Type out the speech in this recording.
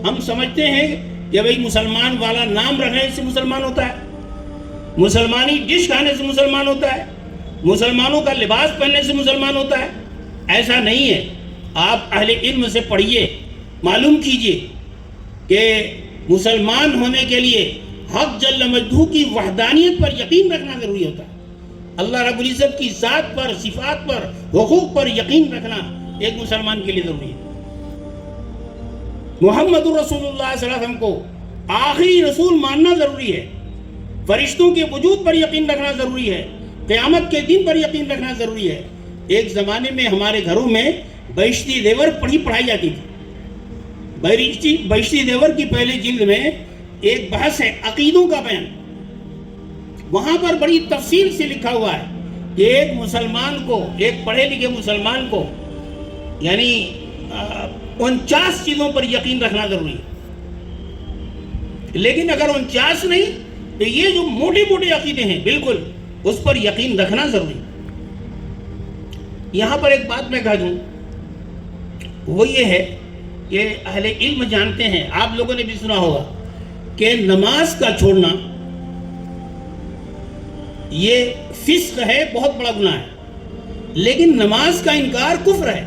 ہم سمجھتے ہیں کہ بھئی مسلمان والا نام رکھنے سے مسلمان ہوتا ہے، مسلمانی ڈش کھانے سے مسلمان ہوتا ہے، مسلمانوں کا لباس پہننے سے مسلمان ہوتا ہے۔ ایسا نہیں ہے۔ آپ اہل علم سے پڑھیے، معلوم کیجئے کہ مسلمان ہونے کے لیے حق جل مجدہ کی وحدانیت پر یقین رکھنا ضروری ہوتا ہے۔ اللہ رب العزت کی ذات پر، صفات پر، حقوق پر یقین رکھنا ایک مسلمان کے لیے ضروری ہے۔ محمد رسول اللہ صلی اللہ علیہ وسلم کو آخری رسول ماننا ضروری ہے، فرشتوں کے وجود پر یقین رکھنا ضروری ہے، قیامت کے دن پر یقین رکھنا ضروری ہے۔ ایک زمانے میں ہمارے گھروں میں بہشتی زیور پڑھائی جاتی تھی۔ بہشتی زیور کی پہلے جلد میں ایک بحث ہے عقیدوں کا بیان، وہاں پر بڑی تفصیل سے لکھا ہوا ہے کہ ایک مسلمان کو، ایک پڑھے لکھے مسلمان کو یعنی 49 چیزوں پر یقین رکھنا ضروری ہے، لیکن اگر 49 نہیں تو یہ جو موٹے موٹے عقیدے ہیں بالکل اس پر یقین رکھنا ضروری ہے۔ یہاں پر ایک بات میں کہہ دوں، وہ یہ ہے کہ اہل علم جانتے ہیں، آپ لوگوں نے بھی سنا ہوگا کہ نماز کا چھوڑنا یہ فسق ہے، بہت بڑا گناہ ہے، لیکن نماز کا انکار کفر ہے۔